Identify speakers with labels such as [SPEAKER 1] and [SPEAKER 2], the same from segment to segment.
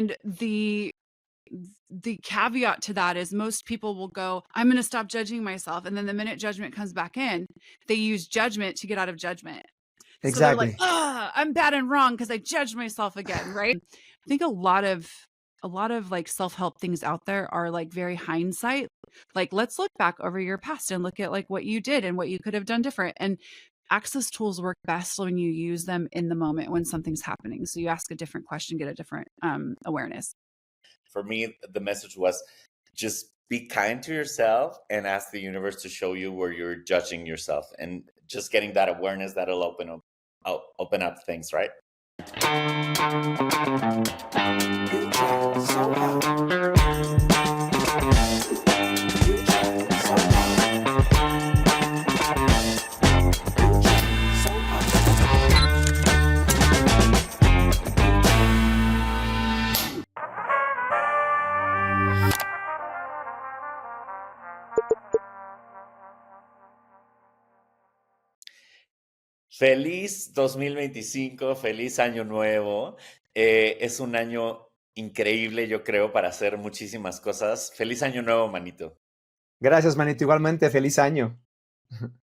[SPEAKER 1] And the caveat to that is most people will go, I'm going to stop judging myself. And then the minute judgment comes back in, they use judgment to get out of judgment.
[SPEAKER 2] Exactly.
[SPEAKER 1] So they're like, I'm bad and wrong because I judged myself again. Right. I think a lot of like self-help things out there are like very hindsight. Like, let's look back over your past and look at like what you did and what you could have done different. And access tools work best when you use them in the moment when something's happening. So you ask a different question, get a different awareness.
[SPEAKER 3] For me, the message was just be kind to yourself and ask the universe to show you where you're judging yourself, and just getting that awareness that'll open up things, right? Feliz 2025, feliz año nuevo. Es un año increíble, yo creo, para hacer muchísimas cosas. Feliz año nuevo, manito.
[SPEAKER 2] Gracias, manito. Igualmente, feliz año.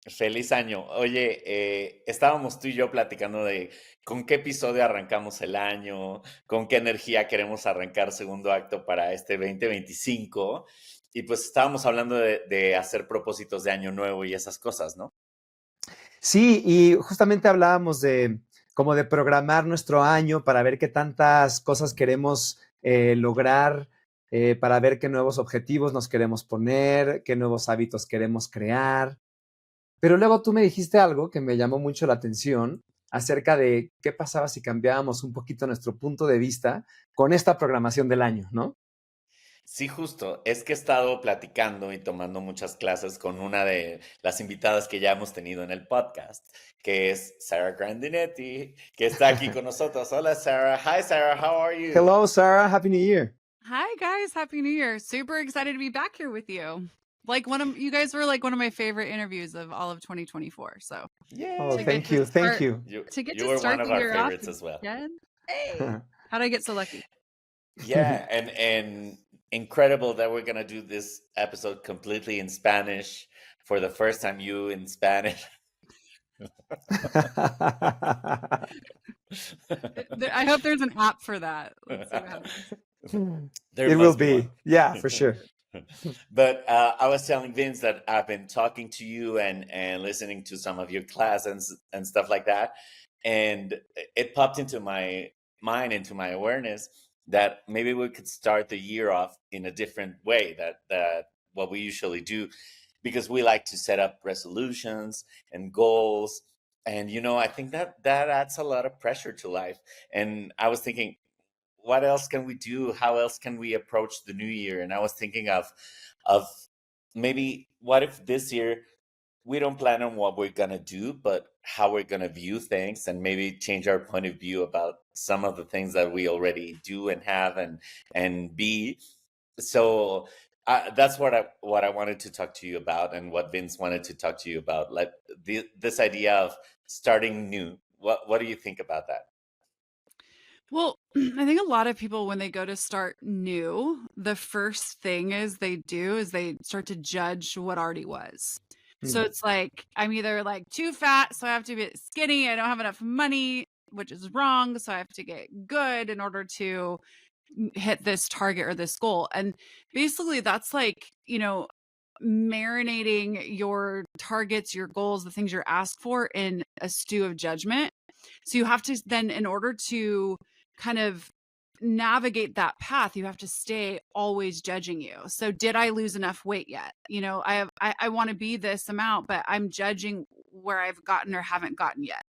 [SPEAKER 3] Feliz año. Oye, estábamos tú y yo platicando de con qué episodio arrancamos el año, con qué energía queremos arrancar segundo acto para este 2025. Y pues estábamos hablando de hacer propósitos de año nuevo y esas cosas, ¿no?
[SPEAKER 2] Sí, y justamente hablábamos de como de programar nuestro año para ver qué tantas cosas queremos lograr, para ver qué nuevos objetivos nos queremos poner, qué nuevos hábitos queremos crear. Pero luego tú me dijiste algo que me llamó mucho la atención acerca de qué pasaba si cambiábamos un poquito nuestro punto de vista con esta programación del año, ¿no?
[SPEAKER 3] Sí, justo. Es que he estado platicando y tomando muchas clases con una de las invitadas que ya hemos tenido en el podcast, que es Sarah Grandinetti, que está aquí con nosotros. Hola, Sarah. Hi, Sarah. How are you?
[SPEAKER 2] Hello, Sarah. Happy New Year.
[SPEAKER 1] Hi, guys. Happy New Year. Super excited to be back here with you. Like you guys were like one of my favorite interviews of all of 2024. So,
[SPEAKER 3] yeah.
[SPEAKER 2] Oh, thank you. Thank you.
[SPEAKER 3] You
[SPEAKER 1] to
[SPEAKER 3] were
[SPEAKER 1] start
[SPEAKER 3] one of
[SPEAKER 1] the
[SPEAKER 3] our
[SPEAKER 1] year
[SPEAKER 3] favorites
[SPEAKER 1] off
[SPEAKER 3] as well.
[SPEAKER 1] again. Hey, how'd I get so lucky?
[SPEAKER 3] Yeah, and incredible that we're gonna do this episode completely in Spanish for the first time. You in Spanish.
[SPEAKER 1] I hope there's an app for that. Let's see what happens.
[SPEAKER 2] It will be. Yeah, for sure.
[SPEAKER 3] But I was telling Vince that I've been talking to you and listening to some of your classes and stuff like that. And it popped into my mind, into my awareness, that maybe we could start the year off in a different way that what we usually do, because we like to set up resolutions and goals. And, I think that adds a lot of pressure to life. And I was thinking, what else can we do? How else can we approach the new year? And I was thinking of maybe what if this year we don't plan on what we're going to do, but how we're going to view things, and maybe change our point of view about some of the things that we already do and have and be. So that's what I wanted to talk to you about, and what Vince wanted to talk to you about, like this idea of starting new. What do you think about that?
[SPEAKER 1] Well, I think a lot of people, when they go to start new, the first thing they start to judge what already was. So it's like, I'm either like too fat, so I have to be skinny. I don't have enough money, which is wrong. So I have to get good in order to hit this target or this goal. And basically that's like, marinating your targets, your goals, the things you're asked for in a stew of judgment. So you have to then, in order to kind of navigate that path, you have to stay always judging you. So did I lose enough weight yet? I want to be this amount, but I'm judging where I've gotten or haven't gotten yet.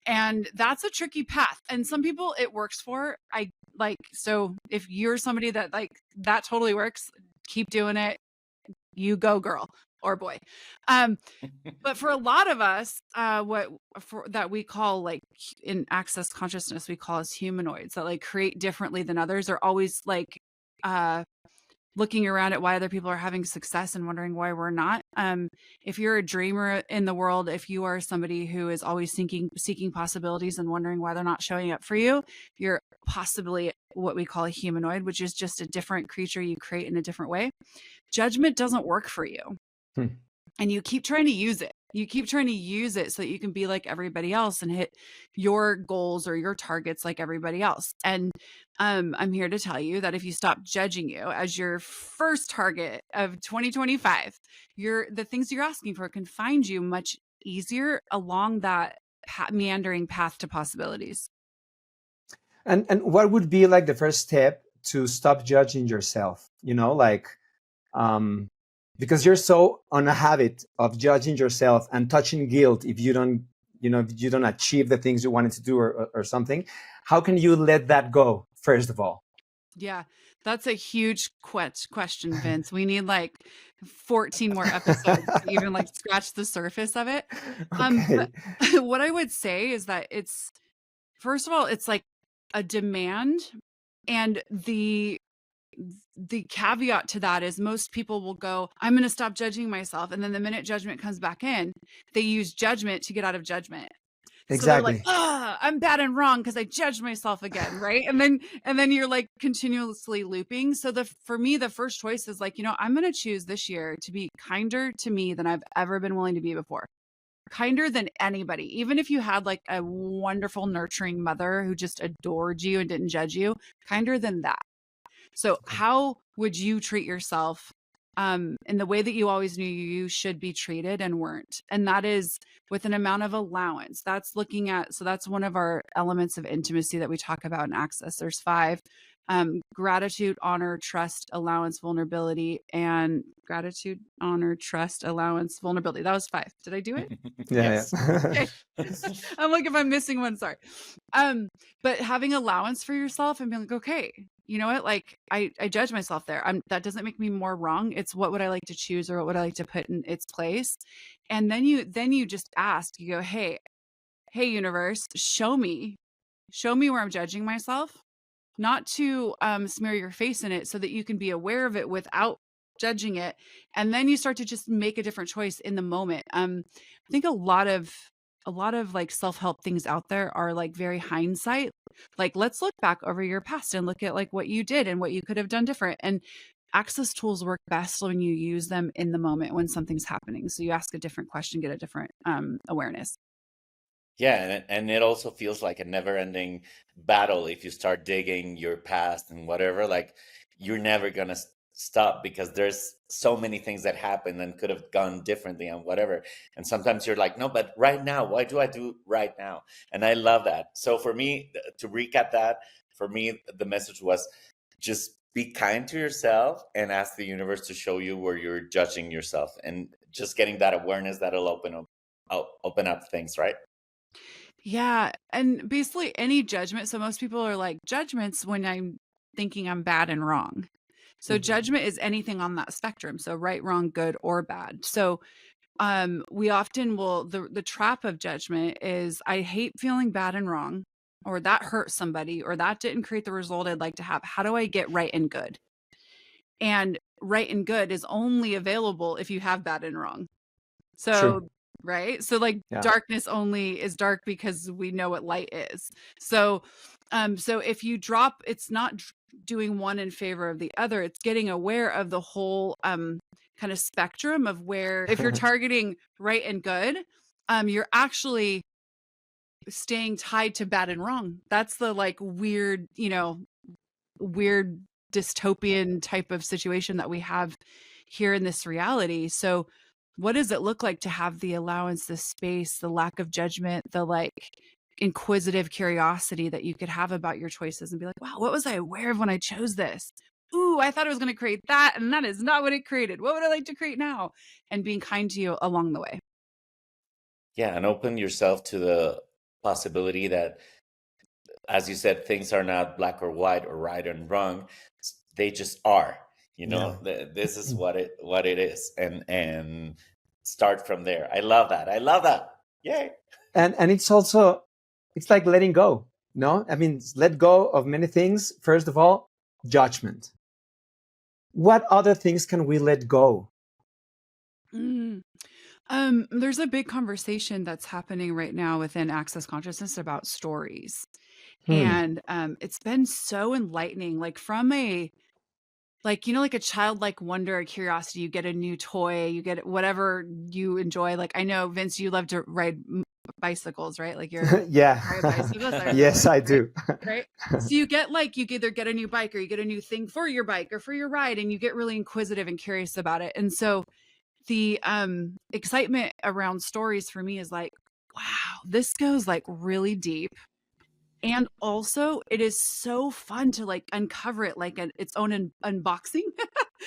[SPEAKER 1] And that's a tricky path. And some people it works for. So if you're somebody that that totally works, keep doing it. You go, girl or boy. But for a lot of us, that we call, like, in access consciousness, we call as humanoids, that like create differently than others, are always like looking around at why other people are having success and wondering why we're not. If you're a dreamer in the world, if you are somebody who is always seeking possibilities and wondering why they're not showing up for you, you're possibly what we call a humanoid, which is just a different creature you create in a different way. Judgment doesn't work for you. And you keep trying to use it. You keep trying to use it so that you can be like everybody else and hit your goals or your targets like everybody else. And I'm here to tell you that if you stop judging you as your first target of 2025, the things you're asking for can find you much easier along that meandering path to possibilities.
[SPEAKER 2] And what would be like the first step to stop judging yourself? Because you're so on a habit of judging yourself and touching guilt if you don't achieve the things you wanted to do or something. How can you let that go, first of all?
[SPEAKER 1] Yeah, that's a huge question, Vince. We need like 14 more episodes to even like scratch the surface of it.
[SPEAKER 2] Okay.
[SPEAKER 1] But what I would say is that first of all, it's like a demand, and the caveat to that is most people will go, I'm going to stop judging myself. And then the minute judgment comes back in, they use judgment to get out of judgment.
[SPEAKER 2] Exactly.
[SPEAKER 1] So they're like, I'm bad and wrong because I judged myself again. Right. And then you're like continuously looping. So for me, the first choice is like, I'm going to choose this year to be kinder to me than I've ever been willing to be before. Kinder than anybody. Even if you had like a wonderful, nurturing mother who just adored you and didn't judge you, kinder than that. So how would you treat yourself in the way that you always knew you should be treated and weren't? And that is with an amount of allowance. That's that's one of our elements of intimacy that we talk about in Access. There's 5: gratitude, honor, trust, allowance, vulnerability, and gratitude, honor, trust, allowance, vulnerability. That was 5. Did I do it?
[SPEAKER 2] Yes.
[SPEAKER 1] Okay. I'm like, if I'm missing one, sorry. But having allowance for yourself and being like, okay, you know what? Like I judge myself there. That doesn't make me more wrong. It's what would I like to choose or what would I like to put in its place? And then you just ask, you go, hey, universe, show me where I'm judging myself, not to smear your face in it so that you can be aware of it without judging it. And then you start to just make a different choice in the moment. I think a lot of like self-help things out there are like very hindsight. Like, let's look back over your past and look at like what you did and what you could have done different. And Access tools work best when you use them in the moment when something's happening. So you ask a different question, get a different awareness.
[SPEAKER 3] Yeah, and it also feels like a never-ending battle if you start digging your past and whatever. Like, you're never gonna stop because there's so many things that happened and could have gone differently and whatever. And sometimes you're like, no, but right now, why do I do right now? And I love that. So for me, to recap that, for me, the message was just be kind to yourself and ask the universe to show you where you're judging yourself, and just getting that awareness that'll open up things, right?
[SPEAKER 1] Yeah. And basically any judgment. So most people are like, judgments when I'm thinking I'm bad and wrong. So judgment is anything on that spectrum. So right, wrong, good, or bad. So we often will, the trap of judgment is I hate feeling bad and wrong, or that hurt somebody, or that didn't create the result I'd like to have. How do I get right and good? And right and good is only available if you have bad and wrong. So
[SPEAKER 2] True.
[SPEAKER 1] Right. So like darkness only is dark because we know what light is. So if you drop, it's not doing one in favor of the other. It's getting aware of the whole kind of spectrum of where if you're targeting right and good, you're actually staying tied to bad and wrong. That's the like weird dystopian type of situation that we have here in this reality. So what does it look like to have the allowance, the space, the lack of judgment, the like inquisitive curiosity that you could have about your choices and be like, wow, what was I aware of when I chose this? Ooh, I thought it was going to create that, and that is not what it created. What would I like to create now? And being kind to you along the way.
[SPEAKER 3] Yeah, and open yourself to the possibility that, as you said, things are not black or white or right and wrong. They just are. This is what it is, and start from there. I love that. Yay.
[SPEAKER 2] And it's like letting go. No, I mean, let go of many things. First of all, judgment. what other things can we let go?
[SPEAKER 1] Mm. There's a big conversation that's happening right now within Access Consciousness about stories. And it's been so enlightening, like from a, like, you know, like a childlike wonder, a curiosity, you get a new toy, you get whatever you enjoy. Like, I know, Vince, you love to ride bicycles, right? Like you're
[SPEAKER 2] Yeah.
[SPEAKER 1] ride bicycles.
[SPEAKER 2] Yes, I do.
[SPEAKER 1] Right. So you get like, you either get a new bike or you get a new thing for your bike or for your ride, and you get really inquisitive and curious about it. And so the excitement around stories for me is like, wow, this goes like really deep. And also it is so fun to like uncover it like its own unboxing,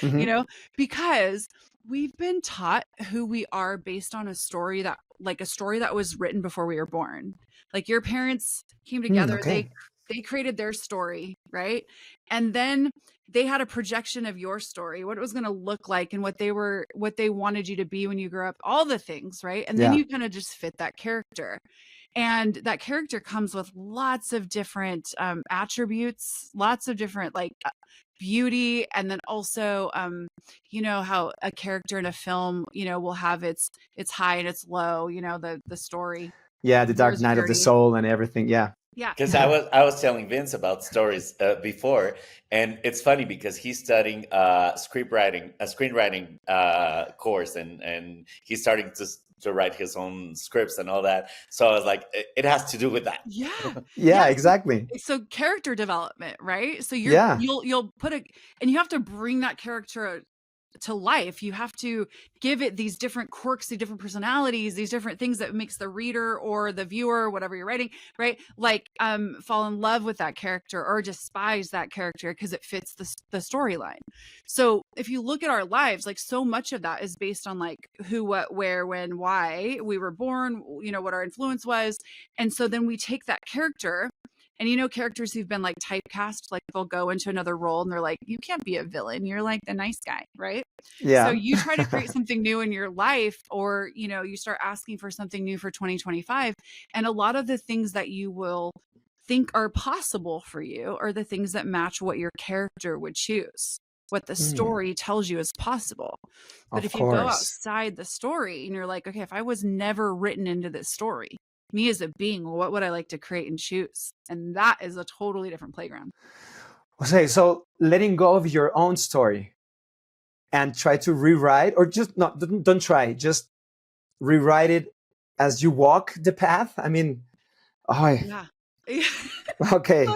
[SPEAKER 1] you know, because we've been taught who we are based on a story that was written before we were born. Like your parents came together, they created their story, right? And then they had a projection of your story, what it was going to look like and what they wanted you to be when you grew up, all the things, right? And then you kind of just fit that character. And that character comes with lots of different attributes, lots of different like beauty. And then also, you know, how a character in a film, you know, will have its high and its low, you know, the story.
[SPEAKER 2] Yeah, the dark night of the soul and everything. Yeah.
[SPEAKER 1] Yeah.
[SPEAKER 3] Because I was telling Vince about stories before, and it's funny because he's studying screenwriting course, and he's starting to write his own scripts and all that. So I was like, it has to do with that.
[SPEAKER 1] Yeah.
[SPEAKER 2] Yeah, exactly.
[SPEAKER 1] So character development, right? So you'll put and you have to bring that character to life. You have to give it these different quirks, these different personalities, these different things that makes the reader or the viewer, whatever you're writing, right? Like fall in love with that character or despise that character because it fits the storyline. So if you look at our lives, like so much of that is based on like who, what, where, when, why we were born, you know, what our influence was. And so then we take that character. And you know, characters who've been like typecast, like they'll go into another role and they're like, you can't be a villain. You're like the nice guy, right?
[SPEAKER 2] Yeah.
[SPEAKER 1] So you try to create something new in your life, or, you know, you start asking for something new for 2025. And a lot of the things that you will think are possible for you are the things that match what your character would choose, what the story tells you is possible. But if you go outside the story and you're like, okay, if I was never written into this story, me as a being, what would I like to create and choose? And that is a totally different playground.
[SPEAKER 2] Okay, so letting go of your own story and try to rewrite, or just don't try, just rewrite it as you walk the path. I mean,
[SPEAKER 1] yeah.
[SPEAKER 2] Okay.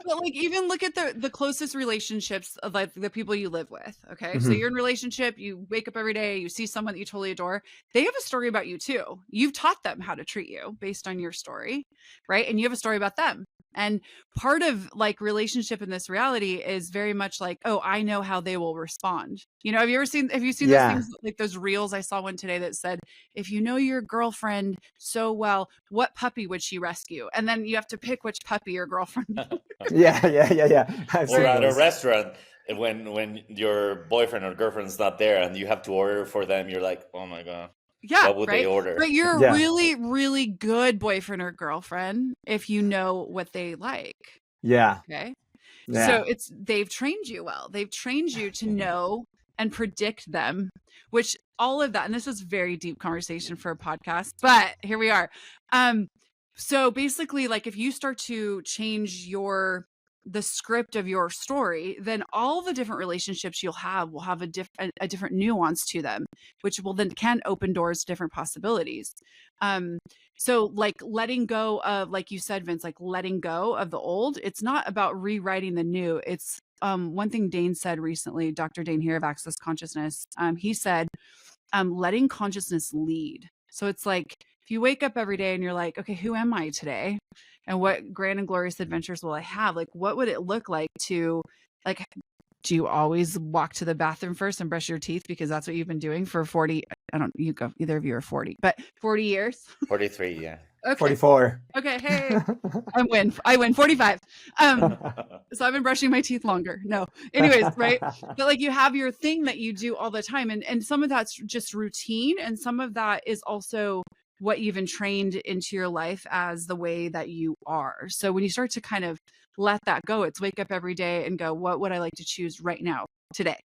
[SPEAKER 1] But like, even look at the closest relationships of like the people you live with. Okay. So you're in a relationship, you wake up every day, you see someone that you totally adore. They have a story about you too. You've taught them how to treat you based on your story. Right. And you have a story about them. And part of like relationship in this reality is very much like, oh, I know how they will respond. You know, have you seen those things, like those reels? I saw one today that said, if you know your girlfriend so well, what puppy would she rescue? And then you have to pick which puppy your girlfriend.
[SPEAKER 2] Yeah.
[SPEAKER 3] Or at a restaurant, when your boyfriend or girlfriend's not there and you have to order for them, you're like, oh my God.
[SPEAKER 1] Yeah,
[SPEAKER 3] what would they order?
[SPEAKER 1] But you're a really, really good boyfriend or girlfriend if you know what they like.
[SPEAKER 2] Yeah.
[SPEAKER 1] Okay.
[SPEAKER 2] Yeah.
[SPEAKER 1] So they've trained you well. They've trained you to know and predict them, which all of that, and this is very deep conversation for a podcast, but here we are. So basically, like if you start to change the script of your story, then all the different relationships you'll have will have a different nuance to them, which will then can open doors to different possibilities. So like letting go of, like you said, Vince, like letting go of the old, it's not about rewriting the new. It's one thing Dane said recently, Dr. Dane here of Access Consciousness, he said, letting consciousness lead. So it's like, if you wake up every day and you're like, okay, who am I today? And what grand and glorious adventures will I have? Like, what would it look like to, like, do you always walk to the bathroom first and brush your teeth because that's what you've been doing for 40? You go, either of you are 40, but 40 years?
[SPEAKER 3] 43, yeah.
[SPEAKER 2] Okay. 44.
[SPEAKER 1] Okay. Hey, I win 45. So I've been brushing my teeth longer. No, anyways, right. But like you have your thing that you do all the time. And some of that's just routine. And some of that is also what you've entrained into your life as the way that you are. So when you start to kind of let that go, it's wake up every day and go, what would I like to choose right now, today?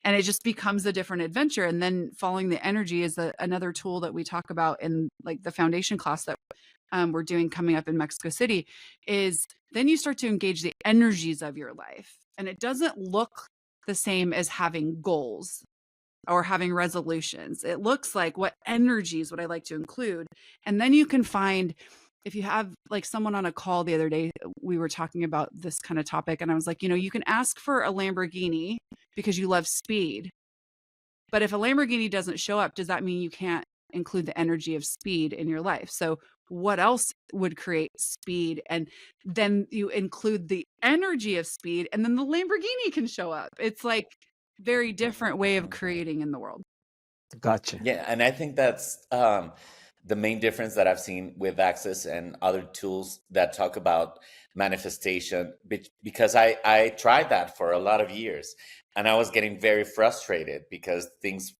[SPEAKER 1] And it just becomes a different adventure. And then following the energy is another tool that we talk about in like the foundation class that we're doing coming up in Mexico City, is then you start to engage the energies of your life. And it doesn't look the same as having goals or having resolutions. It looks like, what energies would I like to include? And then you can find, if you have like someone on a call the other day, we were talking about this kind of topic. And I was like, you can ask for a Lamborghini because you love speed. But if a Lamborghini doesn't show up, does that mean you can't include the energy of speed in your life? So what else would create speed? And then you include the energy of speed, and then the Lamborghini can show up. It's like very different way of creating in the world.
[SPEAKER 2] Gotcha.
[SPEAKER 3] Yeah, and I think that's the main difference that I've seen with Access and other tools that talk about manifestation, because I tried that for a lot of years, and I was getting very frustrated because things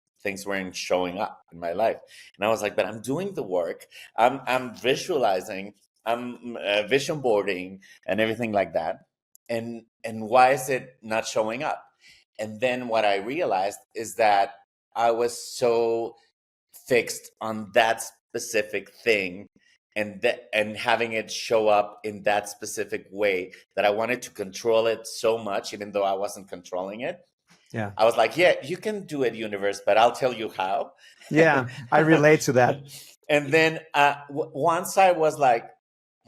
[SPEAKER 3] weren't showing up in my life. And I was like, but I'm doing the work, I'm visualizing, I'm vision boarding and everything like that, and why is it not showing up? And then what I realized is that I was so fixed on that specific thing and having it show up in that specific way that I wanted to control it so much, even though I wasn't controlling it.
[SPEAKER 2] Yeah.
[SPEAKER 3] I was like, yeah, you can do it, universe, but I'll tell you how.
[SPEAKER 2] Yeah, I relate to that.
[SPEAKER 3] And then once I was like,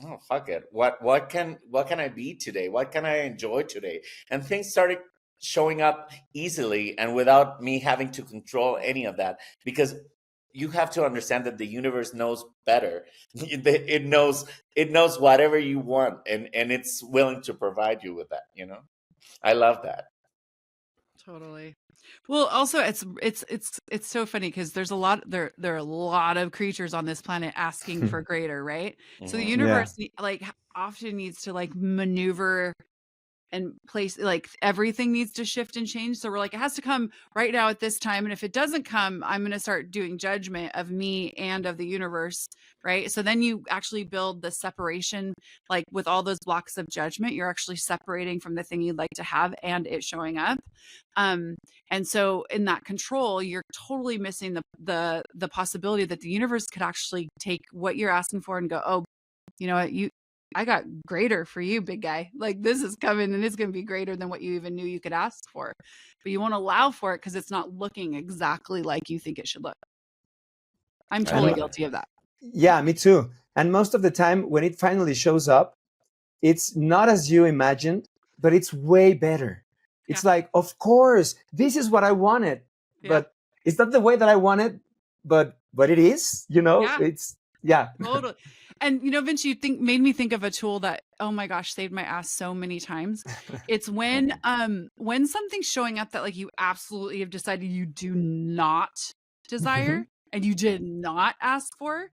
[SPEAKER 3] oh, fuck it. What can I be today? What can I enjoy today? And things started showing up easily and without me having to control any of that, because you have to understand that the universe knows better. It knows whatever you want, and it's willing to provide you with that, I love that.
[SPEAKER 1] Totally. Well, also it's so funny because there are a lot of creatures on this planet asking for greater, right? So the universe like often needs to like maneuver and place, like everything needs to shift and change. So we're like, it has to come right now at this time. And if it doesn't come, I'm going to start doing judgment of me and of the universe. Right. So then you actually build the separation, like with all those blocks of judgment, you're actually separating from the thing you'd like to have and it showing up. And so in that control, you're totally missing the possibility that the universe could actually take what you're asking for and go, oh, you know what, I got greater for you, big guy. Like this is coming and it's going to be greater than what you even knew you could ask for. But you won't allow for it because it's not looking exactly like you think it should look. I'm totally guilty of that.
[SPEAKER 2] Yeah, me too. And most of the time when it finally shows up, it's not as you imagined, but it's way better. It's like, of course, this is what I wanted, but it's not the way that I wanted, but it is, it's,
[SPEAKER 1] Totally. And, Vince, made me think of a tool that, oh my gosh, saved my ass so many times. It's when something's showing up that like you absolutely have decided you do not desire and you did not ask for,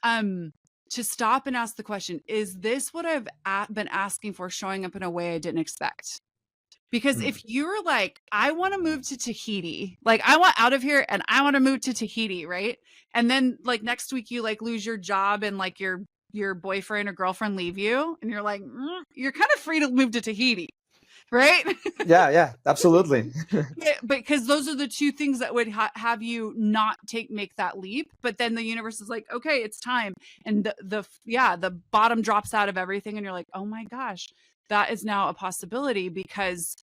[SPEAKER 1] to stop and ask the question, is this what I've been asking for showing up in a way I didn't expect? Because if you're like, I want to move to Tahiti, like I want out of here and I want to move to Tahiti, right? And then like next week you like lose your job and like your boyfriend or girlfriend leave you and you're like, you're kind of free to move to Tahiti, right?
[SPEAKER 2] Yeah, absolutely.
[SPEAKER 1] Because those are the two things that would have you not make that leap. But then the universe is like, okay, it's time. And the bottom drops out of everything. And you're like, oh my gosh, that is now a possibility because,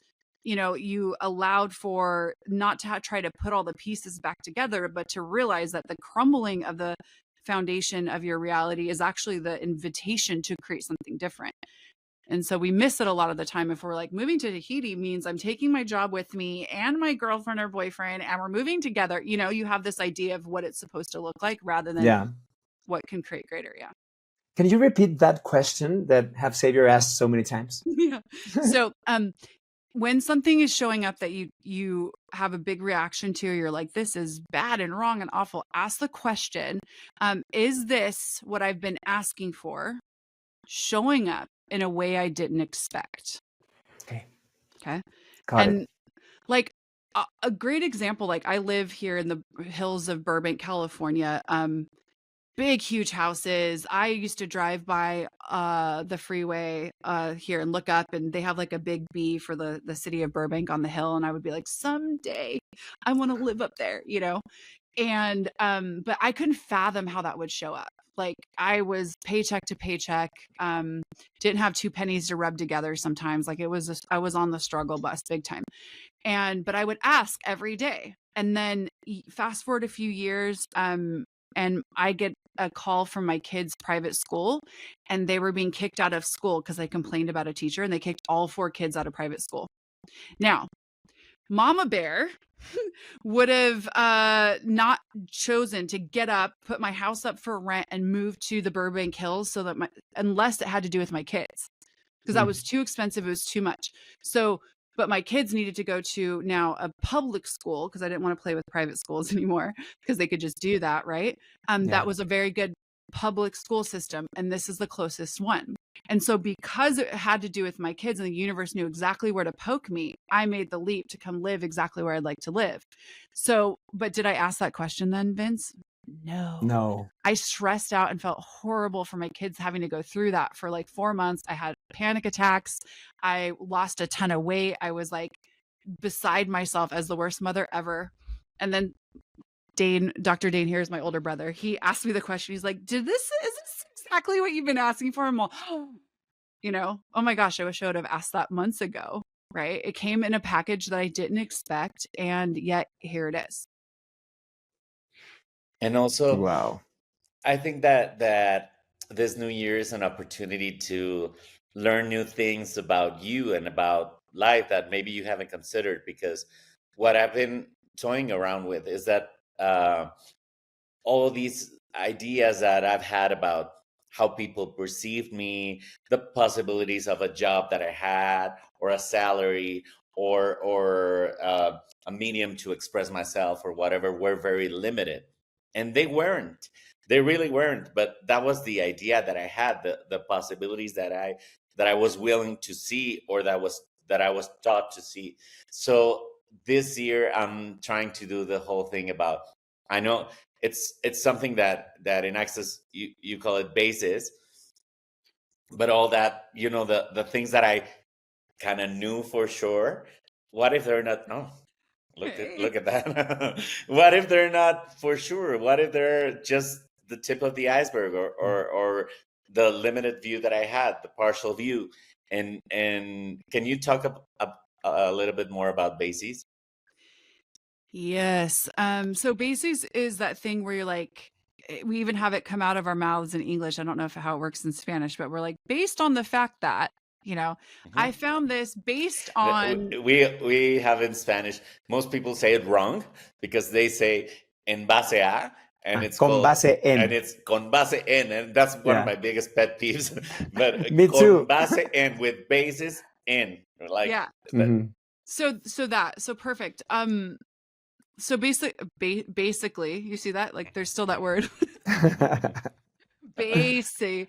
[SPEAKER 1] you allowed for not to try to put all the pieces back together, but to realize that the crumbling of the foundation of your reality is actually the invitation to create something different. And so we miss it a lot of the time if we're like, moving to Tahiti means I'm taking my job with me and my girlfriend or boyfriend and we're moving together. You have this idea of what it's supposed to look like rather than what can create greater. Yeah.
[SPEAKER 2] Can you repeat that question that have Xavier asked so many times?
[SPEAKER 1] Yeah. So when something is showing up that you have a big reaction to, you're like, this is bad and wrong and awful. Ask the question, is this what I've been asking for showing up in a way I didn't expect? Okay. Got it. Like a great example, like I live here in the hills of Burbank, California. big, huge houses. I used to drive by the freeway here and look up, and they have like a big B for the city of Burbank on the hill. And I would be like, someday I want to live up there, you know? And but I couldn't fathom how that would show up. Like I was paycheck to paycheck, didn't have 2 pennies to rub together sometimes. Like I was on the struggle bus big time. But I would ask every day. And then fast forward a few years, and I get a call from my kids' private school, and they were being kicked out of school because I complained about a teacher, and they kicked all 4 kids out of private school. Now, Mama Bear would have not chosen to get up, put my house up for rent, and move to the Burbank Hills unless it had to do with my kids, because that was too expensive. It was too much. So, but my kids needed to go to now a public school because I didn't want to play with private schools anymore because they could just do that, right? That was a very good public school system, and this is the closest one. And so because it had to do with my kids and the universe knew exactly where to poke me, I made the leap to come live exactly where I'd like to live. So, but did I ask that question then, Vince? No. I stressed out and felt horrible for my kids having to go through that for like 4 months. I had panic attacks. I lost a ton of weight. I was like beside myself as the worst mother ever. And then Dr. Dane here is my older brother. He asked me the question. He's like, is this exactly what you've been asking for? I'm all, you know, oh my gosh, I wish I would have asked that months ago, right? It came in a package that I didn't expect, and yet here it is.
[SPEAKER 3] And also,
[SPEAKER 2] Wow.
[SPEAKER 3] I think that this new year is an opportunity to learn new things about you and about life that maybe you haven't considered, because what I've been toying around with is that all these ideas that I've had about how people perceived me, the possibilities of a job that I had, or a salary, or a medium to express myself, or whatever, were very limited. And they weren't. They really weren't. But that was the idea that I had, the possibilities that I was willing to see, or that I was taught to see. So this year I'm trying to do the whole thing about, I know it's something that in Access you call it basis, but all that, you know, the things that I kind of knew for sure, what if they're not? No, look at that. What if they're not for sure? What if they're just the tip of the iceberg, or the limited view that I had, the partial view? And can you talk a little bit more about bases?
[SPEAKER 1] Yes. So bases is that thing where you're like, we even have it come out of our mouths in English. I don't know how it works in Spanish, but we're like, based on the fact that, you know, I found this based on.
[SPEAKER 3] We have in Spanish, most people say it wrong, because they say en base a, and it's
[SPEAKER 2] con base en.
[SPEAKER 3] And it's con base en, and that's one of my biggest pet peeves. But
[SPEAKER 2] Me
[SPEAKER 3] con
[SPEAKER 2] too.
[SPEAKER 3] base en, with basis en, like
[SPEAKER 1] So perfect. So basically, you see that? Like there's still that word. Bases.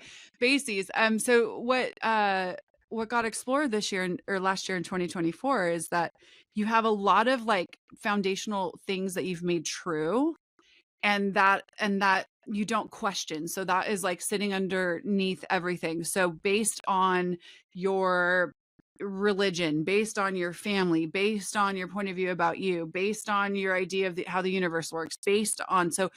[SPEAKER 1] So what got explored this year or last year in 2024 is that you have a lot of like foundational things that you've made true, and that you don't question. So that is like sitting underneath everything. So based on your religion, based on your family, based on your point of view about you, based on your idea of how the universe works, based on so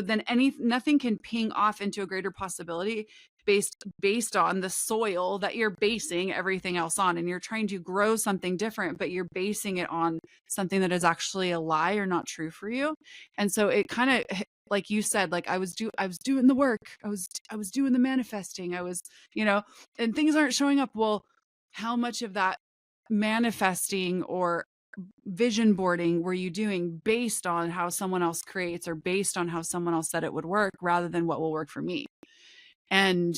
[SPEAKER 1] then nothing can ping off into a greater possibility based on the soil that you're basing everything else on. And you're trying to grow something different, but you're basing it on something that is actually a lie or not true for you. And so it kind of, like you said, like I was doing the work, I was doing the manifesting, I was, you know, and things aren't showing up. Well, how much of that manifesting or vision boarding were you doing based on how someone else creates, or based on how someone else said it would work, rather than what will work for me? And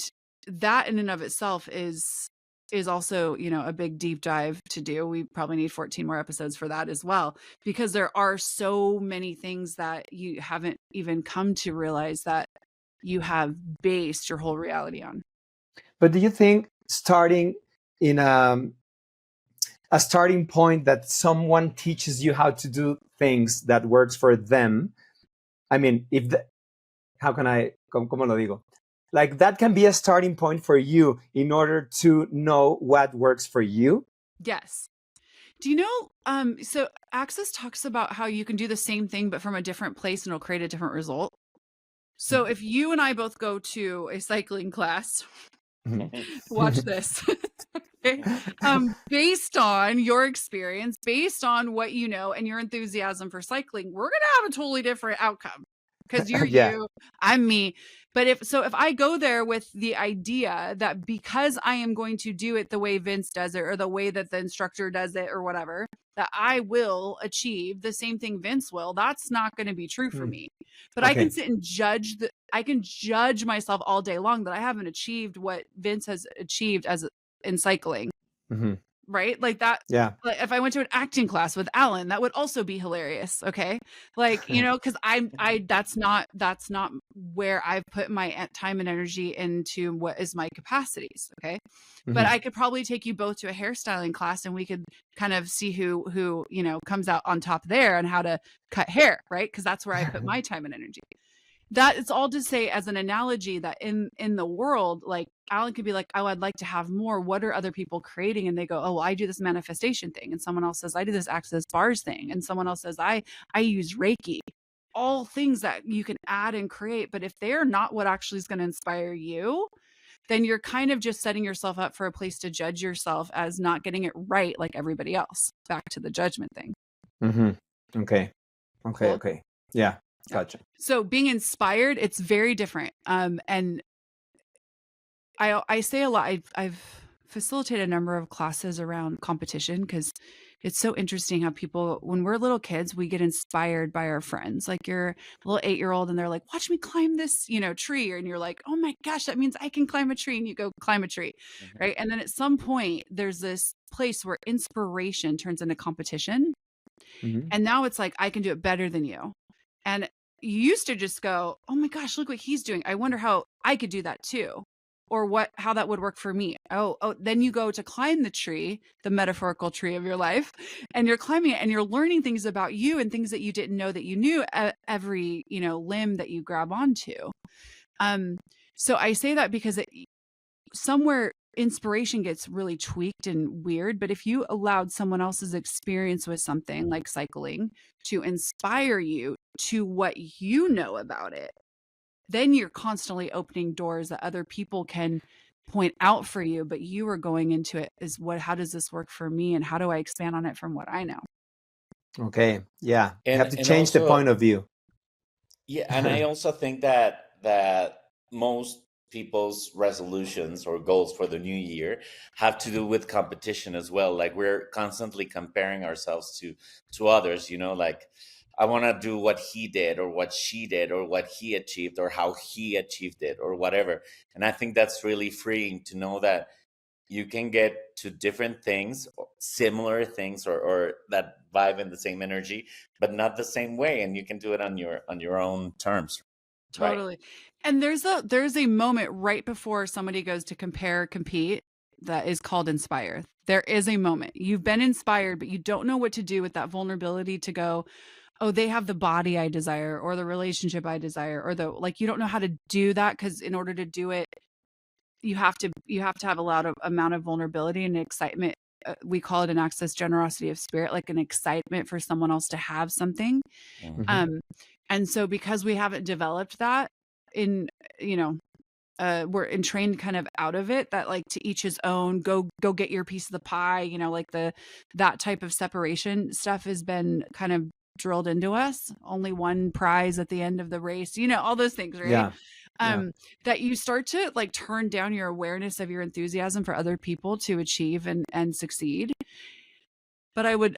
[SPEAKER 1] that in and of itself is also, you know, a big deep dive to do. We probably need 14 more episodes for that as well, because there are so many things that you haven't even come to realize that you have based your whole reality on.
[SPEAKER 2] But do you think starting in a starting point that someone teaches you how to do things that works for them, I mean, how can I, ¿cómo lo digo? Like that can be a starting point for you in order to know what works for you.
[SPEAKER 1] Yes. Do you know, so Access talks about how you can do the same thing, but from a different place and it'll create a different result. So if you and I both go to a cycling class, watch this. Okay. Based on your experience, based on what you know and your enthusiasm for cycling, we're going to have a totally different outcome because you're
[SPEAKER 2] Yeah.
[SPEAKER 1] you, I'm me. But if I go there with the idea that because I am going to do it the way Vince does it or the way that the instructor does it or whatever, that I will achieve the same thing Vince will, that's not going to be true for me. But I can sit and I can judge myself all day long that I haven't achieved what Vince has achieved in cycling. Right? Like that.
[SPEAKER 2] Yeah.
[SPEAKER 1] Like if I went to an acting class with Alan, that would also be hilarious. Okay. Like, you know, cause that's not where I've put my time and energy into what is my capacities. Okay. But I could probably take you both to a hairstyling class and we could kind of see who, you know, comes out on top there and how to cut hair. Right. Cause that's where I put my time and energy. That it's all to say as an analogy that in the world, like Alan could be like, oh, I'd like to have more. What are other people creating? And they go, oh, well, I do this manifestation thing. And someone else says, I do this access bars thing. And someone else says, I use Reiki. All things that you can add and create. But if they're not what actually is going to inspire you, then you're kind of just setting yourself up for a place to judge yourself as not getting it right like everybody else. Back to the judgment thing.
[SPEAKER 2] Okay.
[SPEAKER 1] Cool.
[SPEAKER 2] Okay. Yeah. Gotcha.
[SPEAKER 1] So being inspired, it's very different. And I say a lot, I've facilitated a number of classes around competition because it's so interesting how people, when we're little kids, we get inspired by our friends. Like you're a little 8-year-old and they're like, watch me climb this, you know, tree. And you're like, oh my gosh, that means I can climb a tree. And you go climb a tree. Right. And then at some point there's this place where inspiration turns into competition. And now it's like, I can do it better than you. And you used to just go, oh my gosh, look what he's doing. I wonder how I could do that too. Or how that would work for me. Oh, then you go to climb the tree, the metaphorical tree of your life, and you're climbing it and you're learning things about you and things that you didn't know that you knew every, you know, limb that you grab onto. So I say that because somewhere inspiration gets really tweaked and weird. But if you allowed someone else's experience with something like cycling to inspire you to what you know about it, then you're constantly opening doors that other people can point out for you. But you are going into it as how does this work for me? And how do I expand on it from what I know?
[SPEAKER 2] Okay. Yeah. You have to change
[SPEAKER 3] also,
[SPEAKER 2] the point of view.
[SPEAKER 3] Yeah. And I also think that most people's resolutions or goals for the new year have to do with competition as well. Like we're constantly comparing ourselves to others, you know, like I want to do what he did or what she did or what he achieved or how he achieved it or whatever. And I think that's really freeing to know that you can get to different things, similar things, or that vibe in the same energy, but not the same way. And you can do it on your own terms.
[SPEAKER 1] Totally.
[SPEAKER 3] Right?
[SPEAKER 1] And there's a moment right before somebody goes to compete that is called inspire. There is a moment you've been inspired, but you don't know what to do with that vulnerability to go, oh, they have the body I desire or the relationship I desire, or you don't know how to do that. Because in order to do it, you have to have a lot of amount of vulnerability and excitement. We call it an access generosity of spirit, like an excitement for someone else to have something. And so because we haven't developed that we're entrained kind of out of it, that like to each his own, go get your piece of the pie, you know, like that type of separation stuff has been kind of drilled into us. Only one prize at the end of the race, you know, all those things, right? That you start to like turn down your awareness of your enthusiasm for other people to achieve and succeed. But I would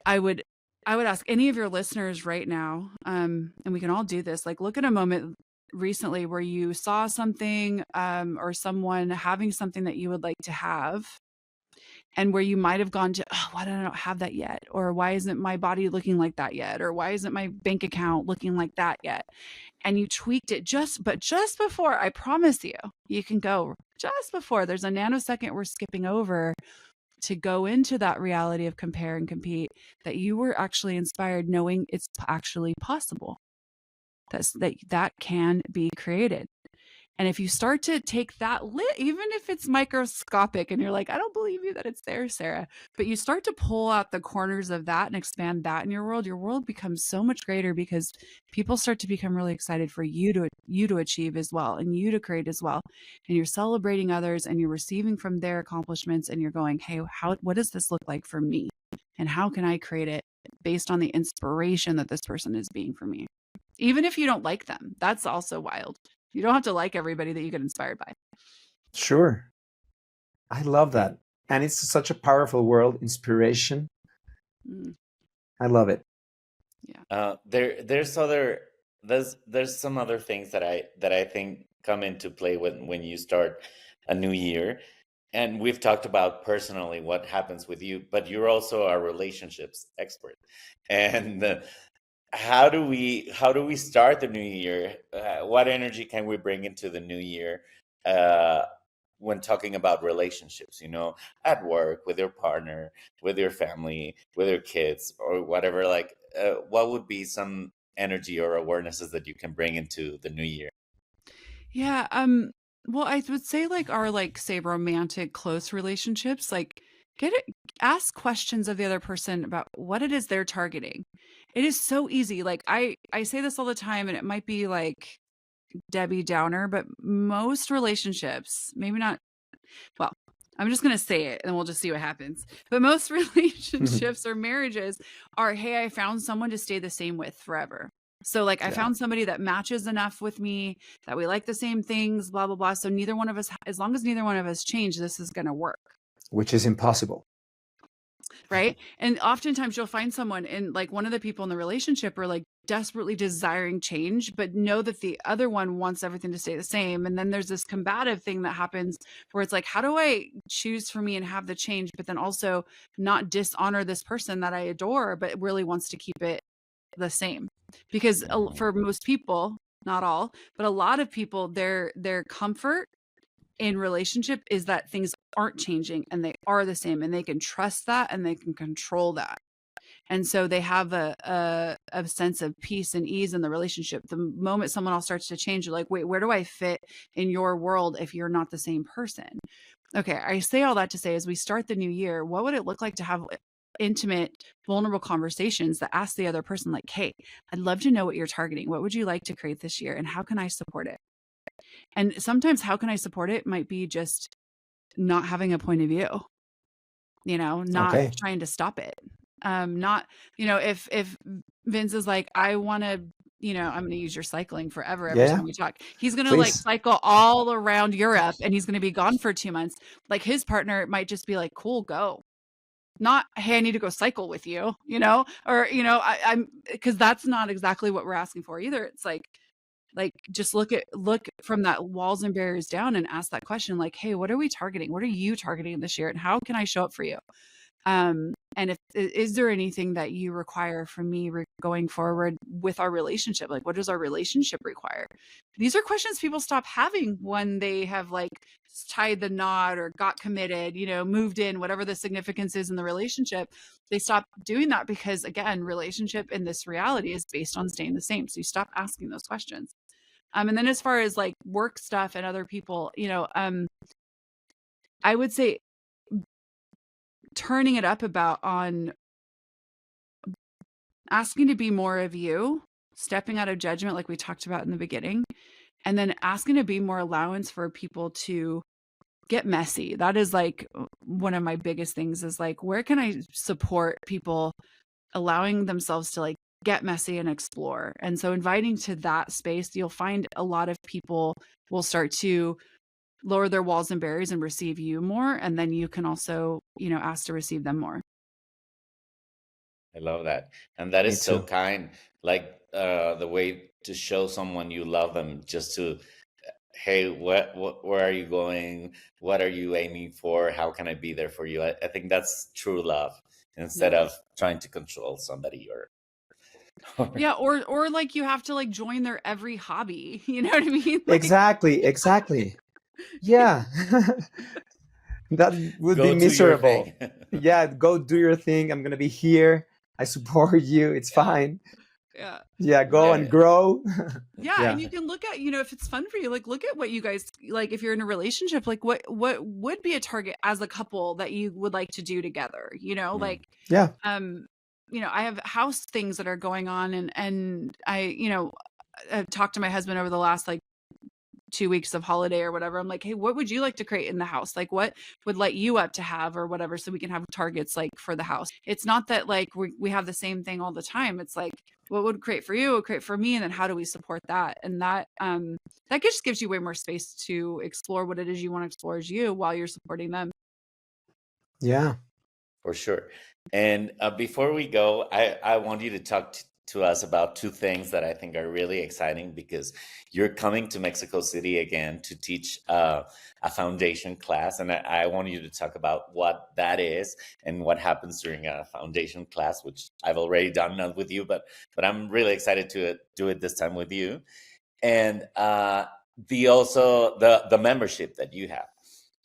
[SPEAKER 1] ask any of your listeners right now, and we can all do this, like look at a moment recently where you saw something or someone having something that you would like to have, and where you might have gone to, oh, why don't I have that yet? Or why isn't my body looking like that yet? Or why isn't my bank account looking like that yet? And you tweaked it just before, I promise you can go just before. There's a nanosecond we're skipping over to go into that reality of compare and compete, that you were actually inspired knowing it's actually possible. that can be created. And if you start to take that even if it's microscopic and you're like, I don't believe you that it's there, Sarah, but you start to pull out the corners of that and expand that in your world becomes so much greater, because people start to become really excited for you to achieve as well, and you to create as well. And you're celebrating others and you're receiving from their accomplishments, and you're going, hey, what does this look like for me? And how can I create it based on the inspiration that this person is being for me? Even if you don't like them, that's also wild. You don't have to like everybody that you get inspired by.
[SPEAKER 2] Sure. I love that. And it's such a powerful world, inspiration. I love it.
[SPEAKER 3] Yeah. There's some other things that I think come into play when you start a new year. And we've talked about personally what happens with you, but you're also our relationships expert. And how do we start the new year? What energy can we bring into the new year when talking about relationships, at work, with your partner, with your family, with your kids, or whatever? Like, what would be some energy or awarenesses that you can bring into the new year?
[SPEAKER 1] Yeah. Well, I would say our say romantic close relationships, ask questions of the other person about what it is they're targeting. It is so easy. I say this all the time, and it might be like Debbie Downer, but most relationships, maybe not. Well, I'm just going to say it and we'll just see what happens. But most relationships or marriages are, hey, I found someone to stay the same with forever. So I found somebody that matches enough with me, that we like the same things, blah, blah, blah. So neither one of us, as long as neither one of us change, this is going to work.
[SPEAKER 2] Which is impossible.
[SPEAKER 1] Right. And oftentimes you'll find someone, and one of the people in the relationship are desperately desiring change, but know that the other one wants everything to stay the same. And then there's this combative thing that happens where it's how do I choose for me and have the change, but then also not dishonor this person that I adore, but really wants to keep it the same? Because for most people, not all, but a lot of people, their comfort in relationship is that things aren't changing and they are the same, and they can trust that and they can control that. And so they have a sense of peace and ease in the relationship. The moment someone else starts to change, you're like, wait, where do I fit in your world if you're not the same person? Okay. I say all that to say, as we start the new year, what would it look like to have intimate, vulnerable conversations that ask the other person, hey, I'd love to know what you're targeting. What would you like to create this year? And how can I support it? And sometimes how can I support it might be just not having a point of view, not trying to stop it. Not, if Vince is I want to, I'm going to use your cycling forever every time we talk. He's going to cycle all around Europe and he's going to be gone for 2 months. His partner might just be cool, go. Not, hey, I need to go cycle with you, or, I'm because that's not exactly what we're asking for either. It's just look from that walls and barriers down and ask that question, hey, what are we targeting? What are you targeting this year? And how can I show up for you? And is there anything that you require from me going forward with our relationship? What does our relationship require? These are questions people stop having when they have tied the knot or got committed, moved in, whatever the significance is in the relationship. They stop doing that because, again, relationship in this reality is based on staying the same. So you stop asking those questions. And then as far as work stuff and other people, I would say turning it up on asking to be more of you, stepping out of judgment, like we talked about in the beginning, and then asking to be more allowance for people to get messy. That is one of my biggest things is where can I support people allowing themselves to get messy and explore? And so inviting to that space, you'll find a lot of people will start to lower their walls and barriers and receive you more. And then you can also, ask to receive them more.
[SPEAKER 3] I love that. And that is so kind. The way to show someone you love them, just to, hey, where are you going? What are you aiming for? How can I be there for you? I think that's true love, instead of trying to control somebody or
[SPEAKER 1] yeah, or you have to join their every hobby. You know what I mean?
[SPEAKER 2] Exactly. Yeah. That would be miserable. Yeah, go do your thing. I'm going to be here. I support you. It's fine. Yeah, go and grow.
[SPEAKER 1] Yeah. And you can look at, if it's fun for you, like look at what you guys, like if you're in a relationship, like what would be a target as a couple that you would like to do together, like, I have house things that are going on and I've talked to my husband over the last like 2 weeks of holiday or whatever. I'm like, hey, what would you like to create in the house? Like what would light you up to have or whatever, so we can have targets like for the house. It's not that like we have the same thing all the time. It's like, what would create for you, would create for me, and then how do we support that? And that just gives you way more space to explore what it is you want to explore as you, while you're supporting them.
[SPEAKER 2] Yeah,
[SPEAKER 3] for sure. And before we go, I want you to talk to us about two things that I think are really exciting, because you're coming to Mexico City again to teach a foundation class. And I want you to talk about what that is and what happens during a foundation class, which I've already done with you, but I'm really excited to do it this time with you. And the membership that you have,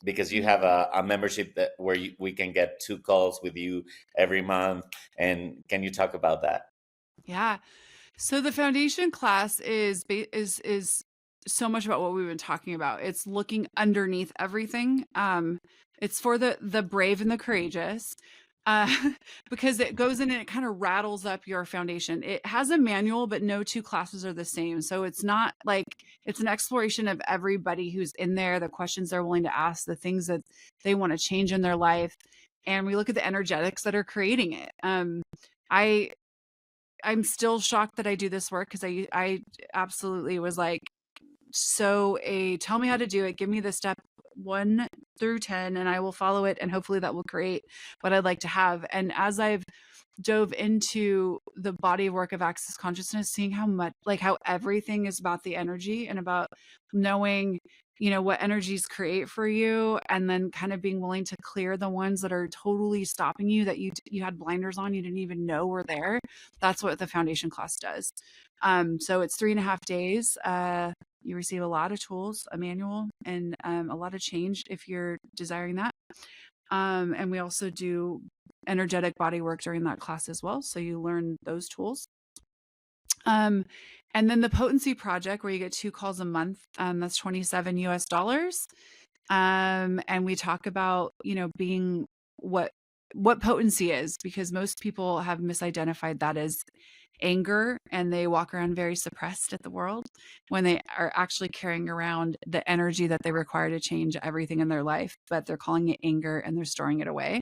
[SPEAKER 3] because you have a membership where we can get 2 calls with you every month. And can you talk about that?
[SPEAKER 1] Yeah. So the foundation class is so much about what we've been talking about. It's looking underneath everything. It's for the brave and the courageous, because it goes in and it kind of rattles up your foundation. It has a manual, but no 2 classes are the same. So it's not like, it's an exploration of everybody who's in there, the questions they're willing to ask, the things that they want to change in their life. And we look at the energetics that are creating it. I'm still shocked that I do this work, because I absolutely was like, tell me how to do it. Give me the step 1 through 10 and I will follow it. And hopefully that will create what I'd like to have. And as I've dove into the body of work of Access Consciousness, seeing how everything is about the energy and about knowing, what energies create for you, and then kind of being willing to clear the ones that are totally stopping you, that you had blinders on, you didn't even know were there. That's what the foundation class does. So it's 3.5 days. You receive a lot of tools, a manual, and a lot of change if you're desiring that. And we also do energetic body work during that class as well. So you learn those tools. And then the Potency Project, where you get 2 calls a month, that's $27 US. And we talk about, being what potency is, because most people have misidentified that as anger, and they walk around very suppressed at the world, when they are actually carrying around the energy that they require to change everything in their life, but they're calling it anger and they're storing it away.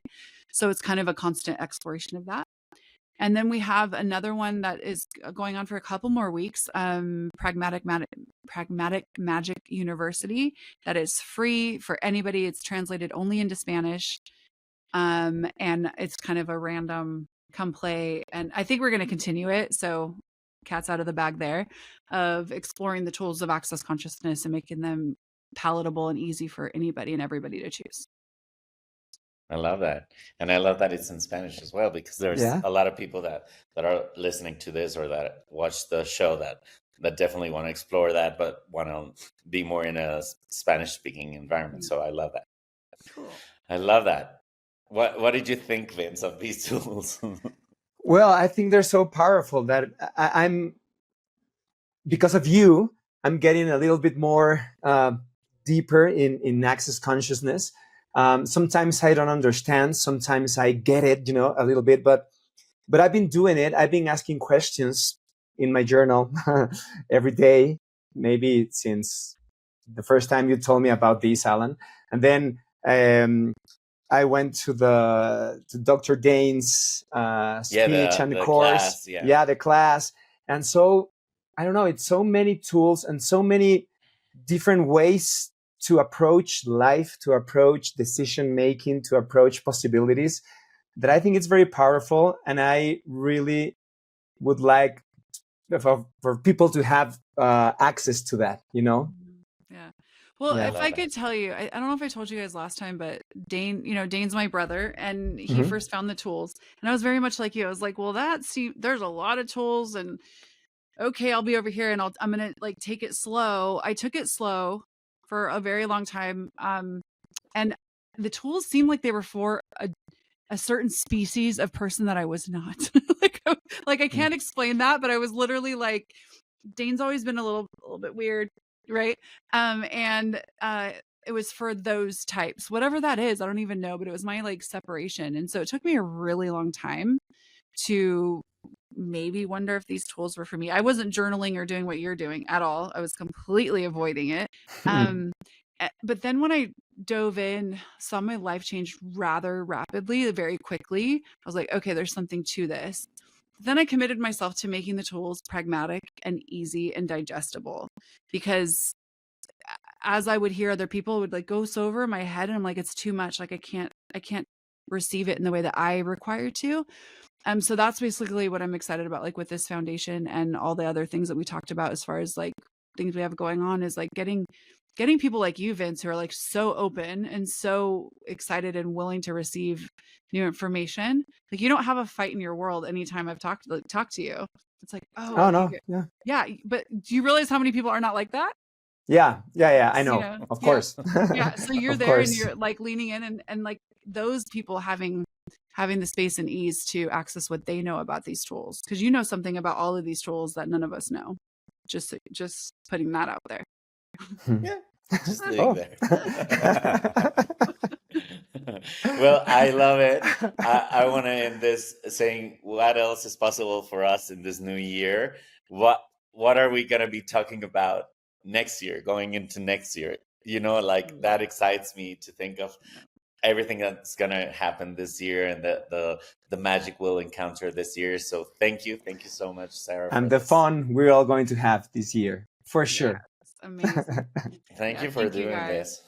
[SPEAKER 1] So it's kind of a constant exploration of that. And then we have another one that is going on for a couple more weeks, Pragmatic Magic University, that is free for anybody. It's translated only into Spanish. And it's kind of a random come play. And I think we're going to continue it. So cat's out of the bag there, of exploring the tools of Access Consciousness and making them palatable and easy for anybody and everybody to choose.
[SPEAKER 3] I love that. And I love that it's in Spanish as well, because there's a lot of people that are listening to this or that watch the show that definitely want to explore that, but want to be more in a Spanish speaking environment. So I love that.
[SPEAKER 1] Cool.
[SPEAKER 3] I love that. What did you think, Vince, of these tools?
[SPEAKER 2] Well, I think they're so powerful that I'm, because of you, I'm getting a little bit more deeper in Access Consciousness. Sometimes I don't understand. Sometimes I get it, a little bit, but I've been doing it. I've been asking questions in my journal every day, maybe since the first time you told me about this, Alan. And then I went to Dr. Dane's speech and the course.
[SPEAKER 3] Class,
[SPEAKER 2] the class. And so, I don't know, it's so many tools and so many different ways to approach life, to approach decision-making, to approach possibilities, that I think it's very powerful. And I really would like for people to have access to that,
[SPEAKER 1] Yeah. Well, if I could tell you, I don't know if I told you guys last time, but Dane, Dane's my brother, and he first found the tools. And I was very much like you. I was like, well, there's a lot of tools, and okay, I'll be over here and I'm going to take it slow. I took it slow for a very long time. And the tools seemed like they were for a certain species of person that I was not. like I can't explain that, but I was literally like, Dane's always been a little bit weird, right? And it was for those types, whatever that is, I don't even know, but it was my like separation. And so it took me a really long time to maybe wonder if these tools were for me. I wasn't journaling or doing what you're doing at all. I was completely avoiding it. But then when I dove in, saw my life change rather rapidly, very quickly. I was like, okay, there's something to this. Then I committed myself to making the tools pragmatic and easy and digestible, because as I would hear other people, it would like go so over my head, and I'm like, it's too much. Like I can't receive it in the way that I require to. So that's basically what I'm excited about, like with this foundation and all the other things that we talked about as far as like things we have going on, is like getting people like you, Vince, who are like so open and so excited and willing to receive new information. Like you don't have a fight in your world anytime I've talked to you. It's like,
[SPEAKER 2] oh no,
[SPEAKER 1] yeah. But do you realize how many people are not like that?
[SPEAKER 2] Yeah. I know, of course.
[SPEAKER 1] Yeah. So you're there and you're like leaning in and like those people having the space and ease to access what they know about these tools, because you know something about all of these tools that none of us know. Just putting that out there.
[SPEAKER 3] Yeah, just leaving there. Well, I love it. I want to end this saying, what else is possible for us in this new year? What are we going to be talking about next year, going into next year? You know, like that excites me to think of everything that's going to happen this year and the magic we'll encounter this year. So thank you so much, Sarah.
[SPEAKER 2] And the fun we're all going to have this year, for sure.
[SPEAKER 1] Yes, amazing.
[SPEAKER 3] Thank you for doing this.